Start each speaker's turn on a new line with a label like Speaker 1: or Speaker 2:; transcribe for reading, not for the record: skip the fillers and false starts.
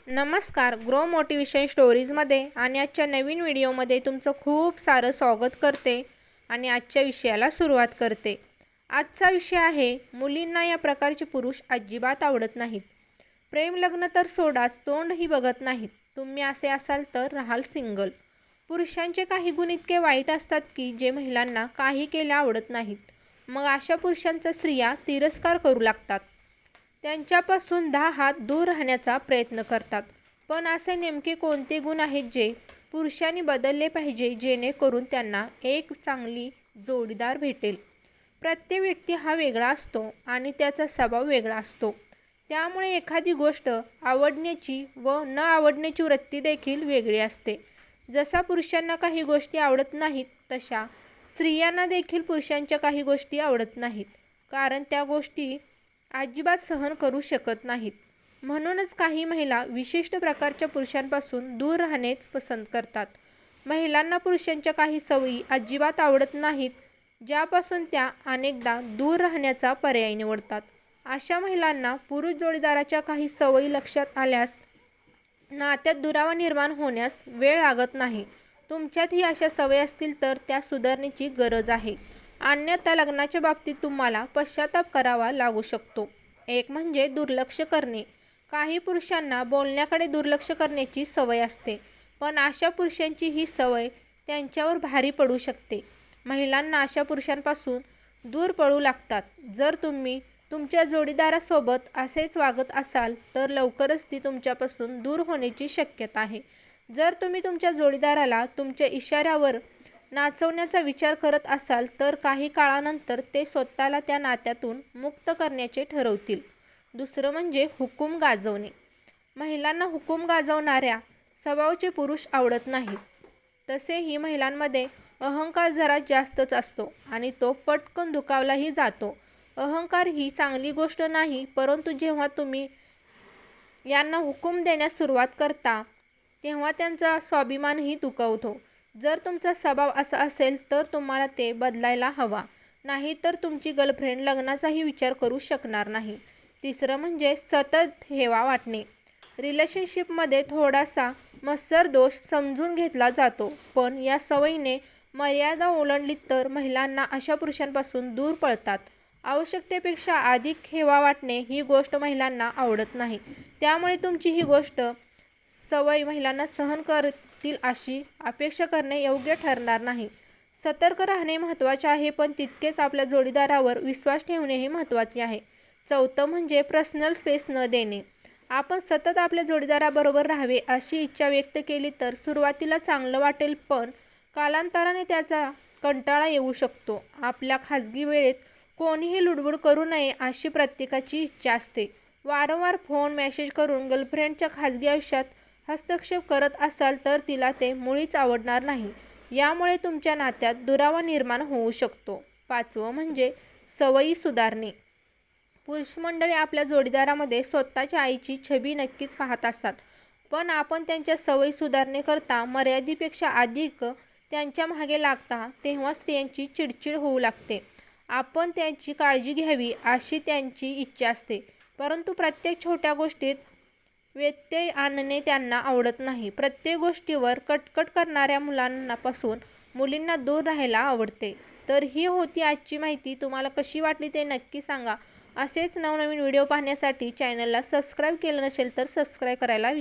Speaker 1: नमस्कार. Grow motivation स्टोरीजमध्ये आणि आजच्या नवीन व्हिडिओमध्ये तुमचं खूप सारं स्वागत करते आणि आजच्या विषयाला सुरुवात करते. आजचा विषय आहे, मुलींना या प्रकारचे पुरुष अजिबात आवडत नाहीत. प्रेम लग्न तर सोडाच, तोंडही बघत नाहीत. तुम्ही असे असाल तर राहाल सिंगल. पुरुषांचे काही गुण इतके वाईट असतात की जे महिलांना काही केले आवडत नाहीत. मग अशा पुरुषांचा स्त्रिया तिरस्कार करू लागतात. त्यांच्यापासून 10 हात दूर राहण्याचा प्रयत्न करतात. पण असे नेमके कोणते गुण आहेत जे पुरुषांनी बदलले पाहिजे जेणेकरून त्यांना एक चांगली जोडीदार भेटेल? प्रत्येक व्यक्ती हा वेगळा असतो आणि त्याचा स्वभाव वेगळा असतो. त्यामुळे एखादी गोष्ट आवडण्याची व न आवडण्याची वृत्ती देखील वेगळी असते. जसा पुरुषांना काही गोष्टी आवडत नाहीत तशा स्त्रियांना देखील पुरुषांच्या काही गोष्टी आवडत नाहीत, कारण त्या गोष्टी अजिबात सहन करू शकत नाहीत. म्हणूनच काही महिला विशिष्ट प्रकारच्या पुरुषांपासून दूर राहणेच पसंत करतात. महिलांना पुरुषांच्या काही सवयी अजिबात आवडत नाहीत, ज्यापासून त्या अनेकदा दूर राहण्याचा पर्याय निवडतात. अशा महिलांना पुरुष जोडीदाराच्या काही सवयी लक्षात आल्यास नात्यात दुरावा निर्माण होण्यास वेळ लागत नाही. तुमच्यातही अशा सवयी असतील तर त्या सुधारण्याची गरज आहे, अन्यथा लग्नाच्या बाबतीत तुम्हाला पश्चाताप करावा लागू शकतो. एक म्हणजे दुर्लक्ष करणे. काही पुरुषांना बोलण्याकडे दुर्लक्ष करण्याची सवय असते, पण अशा पुरुषांची ही सवय त्यांच्यावर भारी पडू शकते. महिलांना अशा पुरुषांपासून दूर पळू लागतात. जर तुम्ही तुमच्या जोडीदारासोबत असेच वागत असाल तर लवकरच ती तुमच्यापासून दूर होण्याची शक्यता आहे. जर तुम्ही तुमच्या जोडीदाराला तुमच्या इशाऱ्यावर नाचवण्याचा विचार करत असाल तर काही काळानंतर ते स्वतःला त्या नात्यातून मुक्त करण्याचे ठरवतील. दुसरं म्हणजे हुकूम गाजवणे. महिलांना हुकूम गाजवणाऱ्या स्वभावाचे पुरुष आवडत नाहीत. तसेही महिलांमध्ये अहंकार जरा जास्तच असतो आणि तो पटकन दुखावलाही जातो. अहंकार ही चांगली गोष्ट नाही, परंतु जेव्हा तुम्ही यांना हुकूम देण्यास सुरुवात करता तेव्हा त्यांचा स्वाभिमानही दुखावतो. जर तुमचा स्वभाव असा असेल तर तुम्हाला ते बदलायला हवा, नाही तर तुमची गर्लफ्रेंड लग्नाचाही विचार करू शकणार नाही. तिसरं म्हणजे सतत हेवा वाटणे. रिलेशनशिपमध्ये थोडासा मत्सर दोष समजून घेतला जातो, पण या सवयीने मर्यादा ओलांडली तर महिलांना अशा पुरुषांपासून दूर पळतात. आवश्यकतेपेक्षा अधिक हेवा वाटणे ही गोष्ट महिलांना आवडत नाही. त्यामुळे तुमची ही गोष्ट सवय महिलांना सहन करतील अशी अपेक्षा करणे योग्य ठरणार नाही. सतर्क राहणे महत्त्वाचे आहे, पण तितकेच आपल्या जोडीदारावर विश्वास ठेवणेही महत्त्वाचे आहे. चौथं म्हणजे पर्सनल स्पेस न देणे. आपण सतत आपल्या जोडीदाराबरोबर राहावे अशी इच्छा व्यक्त केली तर सुरुवातीला चांगलं वाटेल, पण कालांतराने त्याचा कंटाळा येऊ शकतो. आपल्या खाजगी वेळेत कोणीही लुडबुड करू नये अशी प्रत्येकाची इच्छा असते. वारंवार फोन मेसेज करून गर्लफ्रेंडच्या खाजगी आयुष्यात हस्तक्षेप करत असाल तर तिला ते मुळीच आवडणार नाही. यामुळे तुमच्या नात्यात दुरावा निर्माण होऊ शकतो. पाचवं म्हणजे सवयी सुधारणे. पुरुष मंडळी आपल्या जोडीदारामध्ये स्वतःच्या आईची छबी नक्कीच पाहत असतात, पण आपण त्यांच्या सवयी सुधारण्याकरता मर्यादेपेक्षा अधिक त्यांच्या मागे लागता तेव्हा स्त्रियांची चिडचिड होऊ लागते. आपण त्यांची काळजी घ्यावी अशी त्यांची इच्छा असते, परंतु प्रत्येक छोट्या गोष्टीत व्यत्यय आणणे त्यांना आवडत नाही. प्रत्येक गोष्टीवर कटकट करणाऱ्या मुलांपासून मुलींना दूर राहायला आवडते. तर ही होती आजची माहिती. तुम्हाला कशी वाटली ते नक्की सांगा. असेच नवनवीन व्हिडिओ पाहण्यासाठी चॅनलला सबस्क्राईब केलं नसेल तर सबस्क्राईब करायला